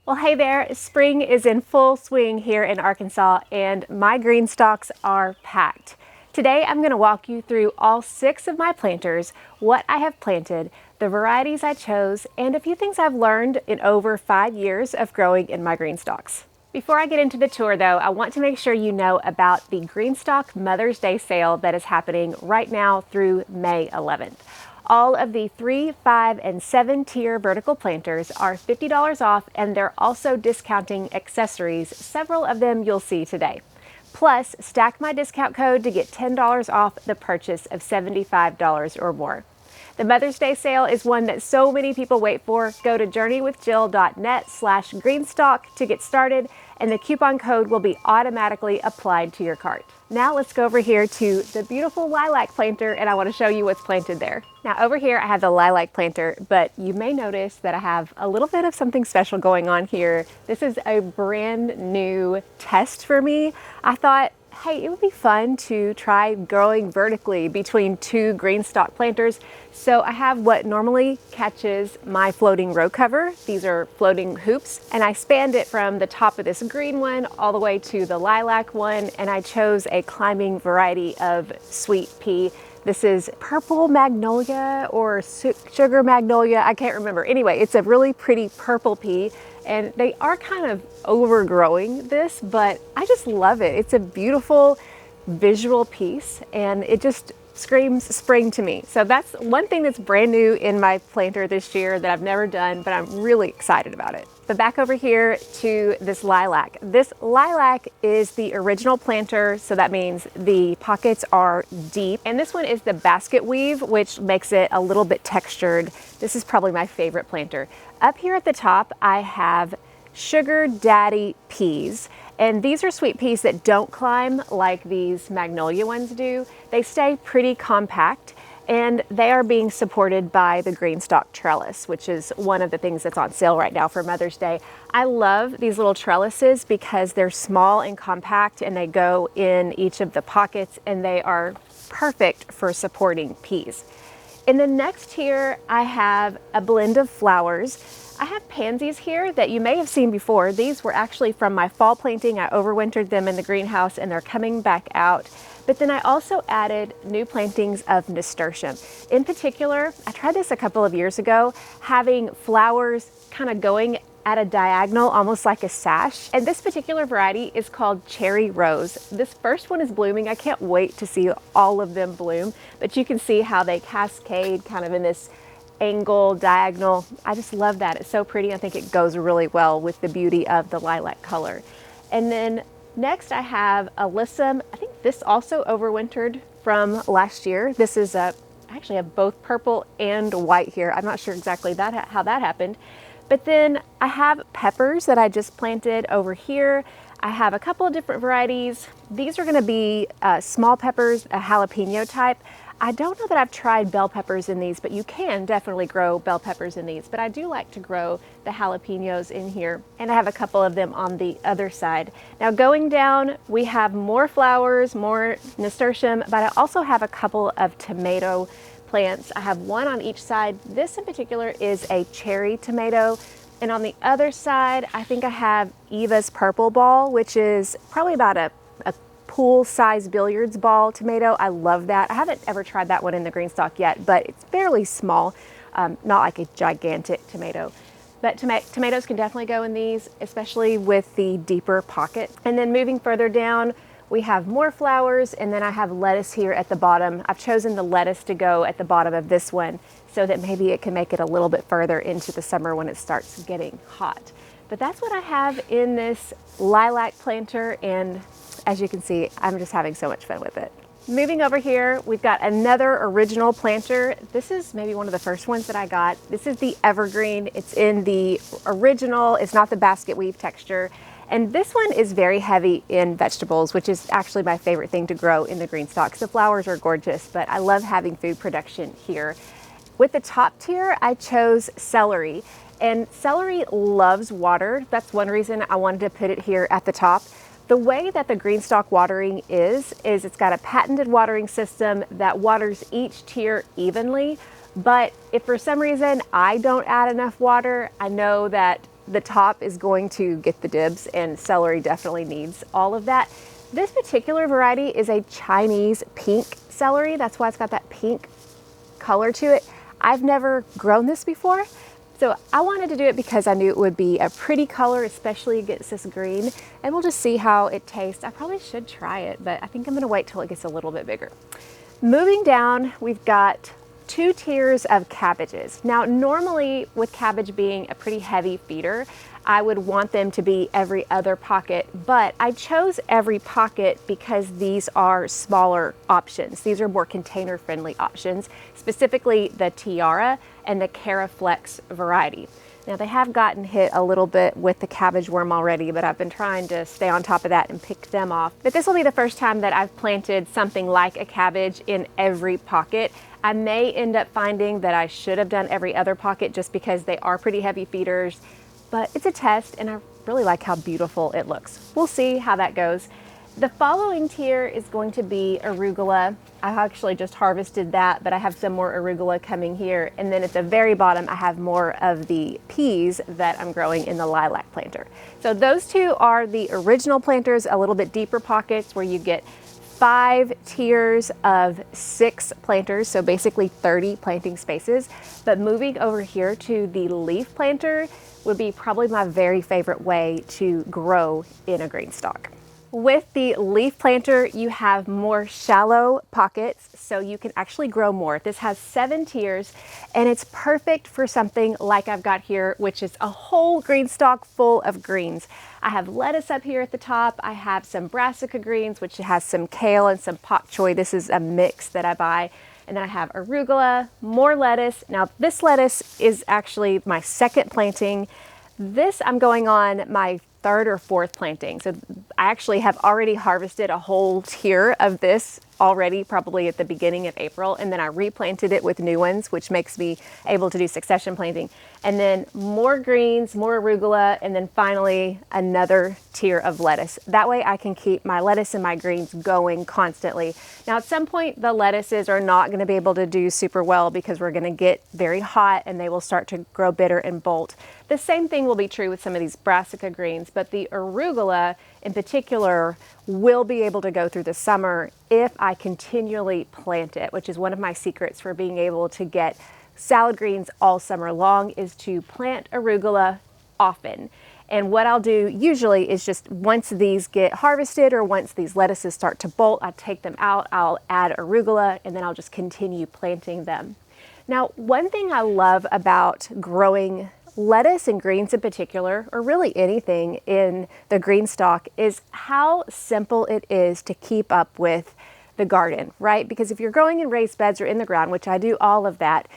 Well, hey there, spring is in full swing here in Arkansas and my green stalks are packed. Today I'm going to walk you through all 6 of my planters, what I have planted, the varieties I chose, and a few things I've learned in over 5 years of growing in my green stalks. Before I get into the tour though, I want to make sure you know about the GreenStalk Mother's Day sale that is happening right now through May 11th. All of the 3, 5, and 7 tier vertical planters are $50 off, and they're also discounting accessories, several of them you'll see today. Plus, stack my discount code to get $10 off the purchase of $75 or more. The Mother's Day sale is one that so many people wait for. Go to journeywithjill.net/greenstalk to get started, and the coupon code will be automatically applied to your cart. Now let's go over here to the beautiful lilac planter, and I want to show you what's planted there. Now over here I have the lilac planter, but you may notice that I have a little bit of something special going on here. This is a brand new test for me. I thought, hey, it would be fun to try growing vertically between 2 GreenStalk planters. So I have what normally catches my floating row cover. These are floating hoops, and I spanned it from the top of this green one all the way to the lilac one, and I chose a climbing variety of sweet pea. This is purple magnolia or sugar magnolia, I can't remember. Anyway, it's a really pretty purple pea, and they are kind of overgrowing this, but I just love it. It's a beautiful visual piece, and it just screams spring to me. So that's one thing that's brand new in my planter this year that I've never done, but I'm really excited about it. But back over here to this lilac. This lilac is the original planter, so that means the pockets are deep. And this one is the basket weave, which makes it a little bit textured. This is probably my favorite planter. Up here at the top, I have Sugar Daddy peas. And these are sweet peas that don't climb like these magnolia ones do. They stay pretty compact, and they are being supported by the GreenStalk trellis, which is one of the things that's on sale right now for Mother's Day. I love these little trellises because they're small and compact, and they go in each of the pockets, and they are perfect for supporting peas. In the next tier, I have a blend of flowers. I have pansies here that you may have seen before. These were actually from my fall planting. I overwintered them in the greenhouse, and they're coming back out. But then I also added new plantings of nasturtium. In particular, I tried this a couple of years ago, having flowers kind of going at a diagonal, almost like a sash. And this particular variety is called Cherry Rose. This first one is blooming. I can't wait to see all of them bloom, but you can see how they cascade kind of in this angle, diagonal. I just love that. It's so pretty. I think it goes really well with the beauty of the lilac color. And then next I have alyssum. I think this also overwintered from last year. This is I actually have both purple and white here. I'm not sure exactly how that happened. But then I have peppers that I just planted over here. I have a couple of different varieties. These are going to be small peppers, a jalapeno type. I don't know that I've tried bell peppers in these, but you can definitely grow bell peppers in these. But I do like to grow the jalapenos in here, and I have a couple of them on the other side. Now going down, we have more flowers, more nasturtium, but I also have a couple of tomato plants. I have one on each side. This in particular is a cherry tomato. And on the other side, I think I have Eva's purple ball, which is probably about a pool-sized billiards ball tomato. I love that. I haven't ever tried that one in the GreenStalk yet, but it's fairly small, not like a gigantic tomato. But tomatoes can definitely go in these, especially with the deeper pocket. And then moving further down, we have more flowers, and then I have lettuce here at the bottom. I've chosen the lettuce to go at the bottom of this one so that maybe it can make it a little bit further into the summer when it starts getting hot. But that's what I have in this lilac planter, and as you can see, I'm just having so much fun with it. Moving over here, we've got another original planter. This is maybe one of the first ones that I got. This is the Evergreen. It's in the original, it's not the basket weave texture. And this one is very heavy in vegetables, which is actually my favorite thing to grow in the GreenStalks. The flowers are gorgeous, but I love having food production here. With the top tier, I chose celery. And celery loves water. That's one reason I wanted to put it here at the top. The way that the GreenStalk watering is it's got a patented watering system that waters each tier evenly. But if for some reason I don't add enough water, I know that the top is going to get the dibs, and celery definitely needs all of that. This particular variety is a Chinese pink celery. That's why it's got that pink color to it. I've never grown this before, so I wanted to do it because I knew it would be a pretty color, especially against this green, and we'll just see how it tastes. I probably should try it, but I think I'm gonna wait till it gets a little bit bigger. Moving down, we've got 2 tiers of cabbages. Now, normally with cabbage being a pretty heavy feeder, I would want them to be every other pocket, but I chose every pocket because these are smaller options. These are more container friendly options, specifically the Tiara and the Caraflex variety. Now, they have gotten hit a little bit with the cabbage worm already, but I've been trying to stay on top of that and pick them off. But this will be the first time that I've planted something like a cabbage in every pocket. I may end up finding that I should have done every other pocket just because they are pretty heavy feeders, but it's a test and I really like how beautiful it looks. We'll see how that goes. The following tier is going to be arugula. I actually just harvested that, but I have some more arugula coming here. And then at the very bottom, I have more of the peas that I'm growing in the lilac planter. So those 2 are the original planters, a little bit deeper pockets where you get 5 tiers of 6 planters, so basically 30 planting spaces. But moving over here to the leaf planter would be probably my very favorite way to grow in a GreenStalk. With the leaf planter, you have more shallow pockets, so you can actually grow more. This has 7 tiers, and it's perfect for something like I've got here, which is a whole GreenStalk full of greens. I have lettuce up here at the top. I have some brassica greens, which has some kale and some pak choi. This is a mix that I buy. And then I have arugula, more lettuce. Now, this lettuce is actually my 2nd planting. This I'm going on my 3rd or 4th planting. So I actually have already harvested a whole tier of this already, probably at the beginning of April, and then I replanted it with new ones, which makes me able to do succession planting. And then more greens, more arugula, and then finally another tier of lettuce. That way I can keep my lettuce and my greens going constantly. Now, at some point, the lettuces are not going to be able to do super well because we're going to get very hot and they will start to grow bitter and bolt. The same thing will be true with some of these brassica greens, but the arugula in particular will be able to go through the summer if I continually plant it, which is one of my secrets for being able to get salad greens all summer long, is to plant arugula often. And what I'll do usually is just once these get harvested or once these lettuces start to bolt, I take them out, I'll add arugula, and then I'll just continue planting them. Now, one thing I love about growing lettuce and greens in particular, or really anything in the GreenStalk, is how simple it is to keep up with the garden, right? Because if you're growing in raised beds or in the ground, which I do all of that,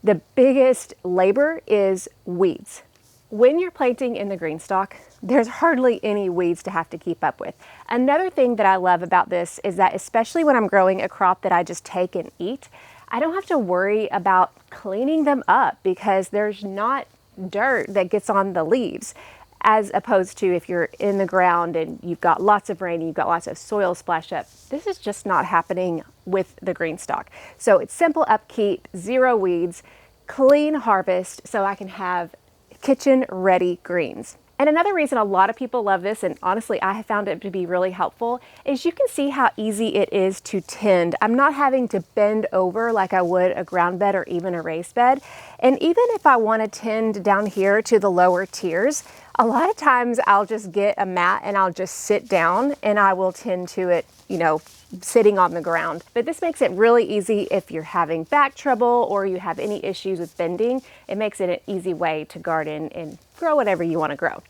the biggest labor is weeds. When you're planting in the GreenStalk, there's hardly any weeds to have to keep up with. Another thing that I love about this is that especially when I'm growing a crop that I just take and eat, I don't have to worry about cleaning them up because there's not dirt that gets on the leaves, as opposed to if you're in the ground and you've got lots of rain and you've got lots of soil splash up. This is just not happening with the GreenStalk. So it's simple upkeep, 0 weeds, clean harvest, so I can have kitchen ready greens. And another reason a lot of people love this, and honestly I have found it to be really helpful, is you can see how easy it is to tend. I'm not having to bend over like I would a ground bed or even a raised bed. And even if I want to tend down here to the lower tiers, a lot of times I'll just get a mat and I'll just sit down and I will tend to it, you know, sitting on the ground. But this makes it really easy if you're having back trouble or you have any issues with bending. It makes it an easy way to garden and grow whatever you want to grow.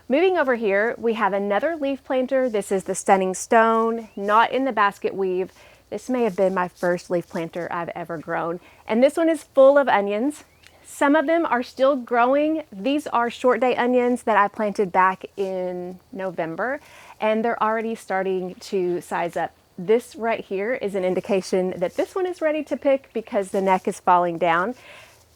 Moving over here, we have another leaf planter. This is the Stunning Stone, not in the basket weave. This may have been my first leaf planter I've ever grown. And this one is full of onions. Some of them are still growing. These are short day onions that I planted back in November, and they're already starting to size up. This right here is an indication that this one is ready to pick because the neck is falling down.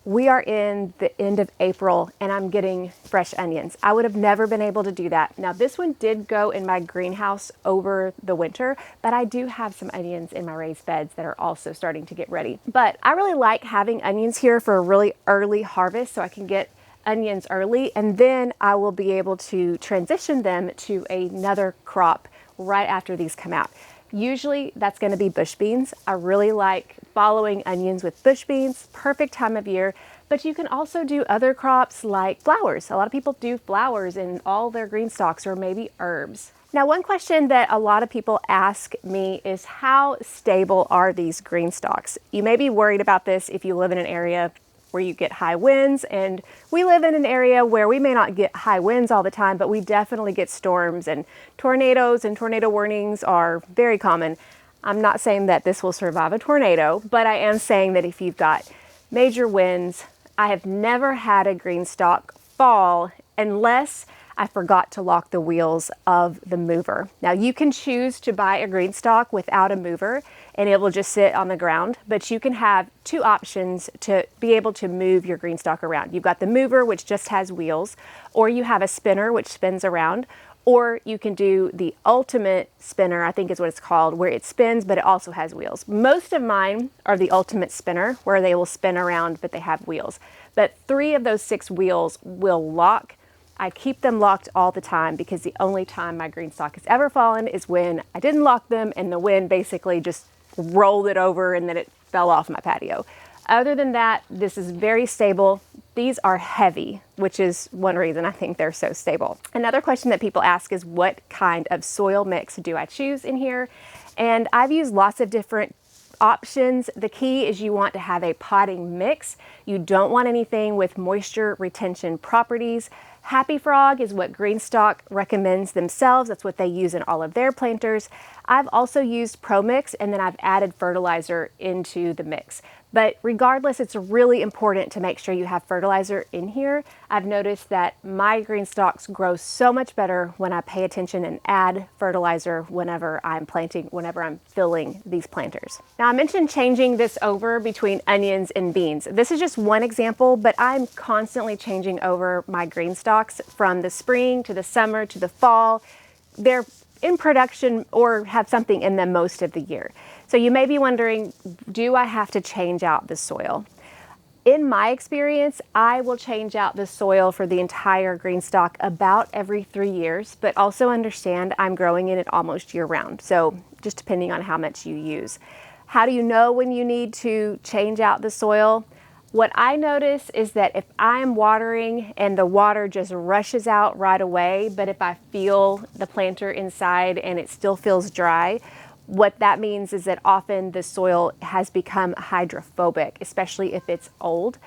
We are in the end of April and I'm getting fresh onions. I would have never been able to do that. Now this one did go in my greenhouse over the winter, but I do have some onions in my raised beds that are also starting to get ready. But I really like having onions here for a really early harvest so I can get onions early, and then I will be able to transition them to another crop right after these come out. Usually that's going to be bush beans. I really like following onions with bush beans, perfect time of year, but you can also do other crops like flowers. A lot of people do flowers in all their green stalks, or maybe herbs. Now, one question that a lot of people ask me is, how stable are these green stalks? You may be worried about this if you live in an area where you get high winds, and we live in an area where we may not get high winds all the time, but we definitely get storms, and tornadoes and tornado warnings are very common. I'm not saying that this will survive a tornado, but I am saying that if you've got major winds, I have never had a green stalk fall unless I forgot to lock the wheels of the mover. Now, you can choose to buy a green stalk without a mover and it will just sit on the ground, but you can have two options to be able to move your green stalk around. You've got the mover, which just has wheels, or you have a spinner, which spins around, or you can do the ultimate spinner, I think is what it's called, where it spins, but it also has wheels. Most of mine are the ultimate spinner, where they will spin around, but they have wheels. But 3 of those 6 wheels will lock. I keep them locked all the time because the only time my green stalk has ever fallen is when I didn't lock them and the wind basically just rolled it over and then it fell off my patio. Other than that, this is very stable. These are heavy, which is one reason I think they're so stable. Another question that people ask is, what kind of soil mix do I choose in here? And I've used lots of different options. The key is you want to have a potting mix. You don't want anything with moisture retention properties. Happy Frog is what GreenStalk recommends themselves. That's what they use in all of their planters. I've also used Pro Mix, and then I've added fertilizer into the mix. But regardless, it's really important to make sure you have fertilizer in here. I've noticed that my green stalks grow so much better when I pay attention and add fertilizer whenever I'm planting, whenever I'm filling these planters. Now, I mentioned changing this over between onions and beans. This is just one example, but I'm constantly changing over my green stalks from the spring to the summer to the fall. They're in production or have something in them most of the year. So you may be wondering, do I have to change out the soil? In my experience, I will change out the soil for the entire green stalk about every 3 years, but also understand I'm growing in it almost year round. So just depending on how much you use. How do you know when you need to change out the soil? What I notice is that if I'm watering and the water just rushes out right away, but if I feel the planter inside and it still feels dry, what that means is that often the soil has become hydrophobic, especially if it's old,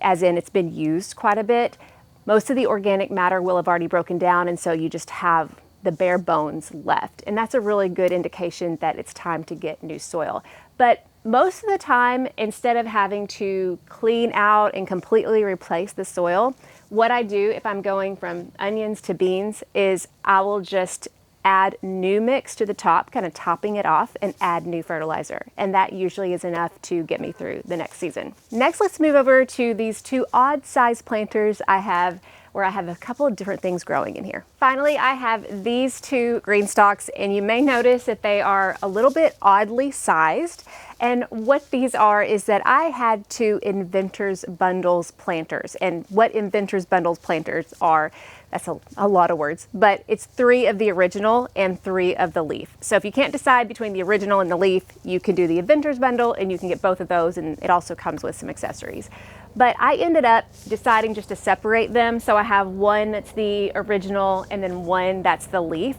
as in it's been used quite a bit. Most of the organic matter will have already broken down, and so you just have the bare bones left. And that's a really good indication that it's time to get new soil. But most of the time, instead of having to clean out and completely replace the soil, what I do if I'm going from onions to beans is I will just add new mix to the top, kind of topping it off, and add new fertilizer. And that usually is enough to get me through the next season. Next, let's move over to these 2 odd size planters I have, where I have a couple of different things growing in here. Finally, I have these 2 green stalks, and you may notice that they are a little bit oddly sized. And what these are is that I had 2 Inventors Bundles planters. And what Inventors Bundles planters are, that's a lot of words, but it's 3 of the original and 3 of the leaf. So if you can't decide between the original and the leaf, you can do the Inventors Bundle and you can get both of those, and it also comes with some accessories. But I ended up deciding just to separate them. So I have one that's the original and then one that's the leaf.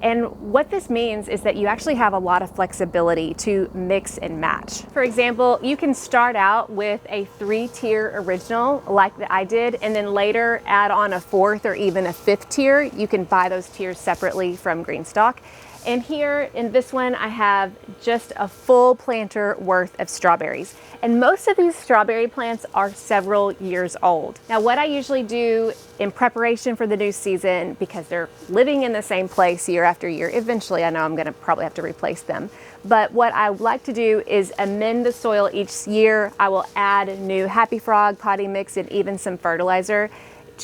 And what this means is that you actually have a lot of flexibility to mix and match. For example, you can start out with a 3-tier original like that I did, and then later add on a 4th or even a 5th tier. You can buy those tiers separately from GreenStalk. And here in this one, I have just a full planter worth of strawberries. And most of these strawberry plants are several years old. Now, what I usually do in preparation for the new season, because they're living in the same place year after year, eventually I know I'm gonna probably have to replace them. But what I like to do is amend the soil each year. I will add new Happy Frog potting mix and even some fertilizer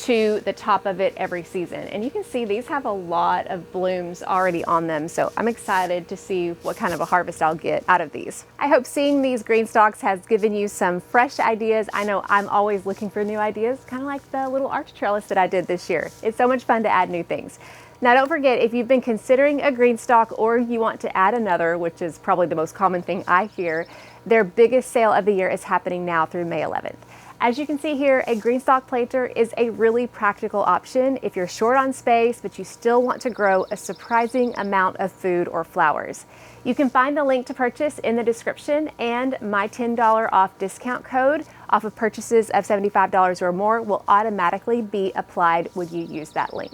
to the top of it every season. And you can see these have a lot of blooms already on them, so I'm excited to see what kind of a harvest I'll get out of these. I hope seeing these GreenStalks has given you some fresh ideas. I know I'm always looking for new ideas, kind of like the little arch trellis that I did this year. It's so much fun to add new things. Now don't forget, if you've been considering a GreenStalk or you want to add another, which is probably the most common thing I hear, their biggest sale of the year is happening now through May 11th. As you can see here, a GreenStalk planter is a really practical option if you're short on space, but you still want to grow a surprising amount of food or flowers. You can find the link to purchase in the description, and my $10 off discount code off of purchases of $75 or more will automatically be applied when you use that link.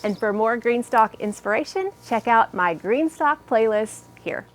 And for more GreenStalk inspiration, check out my GreenStalk playlist here.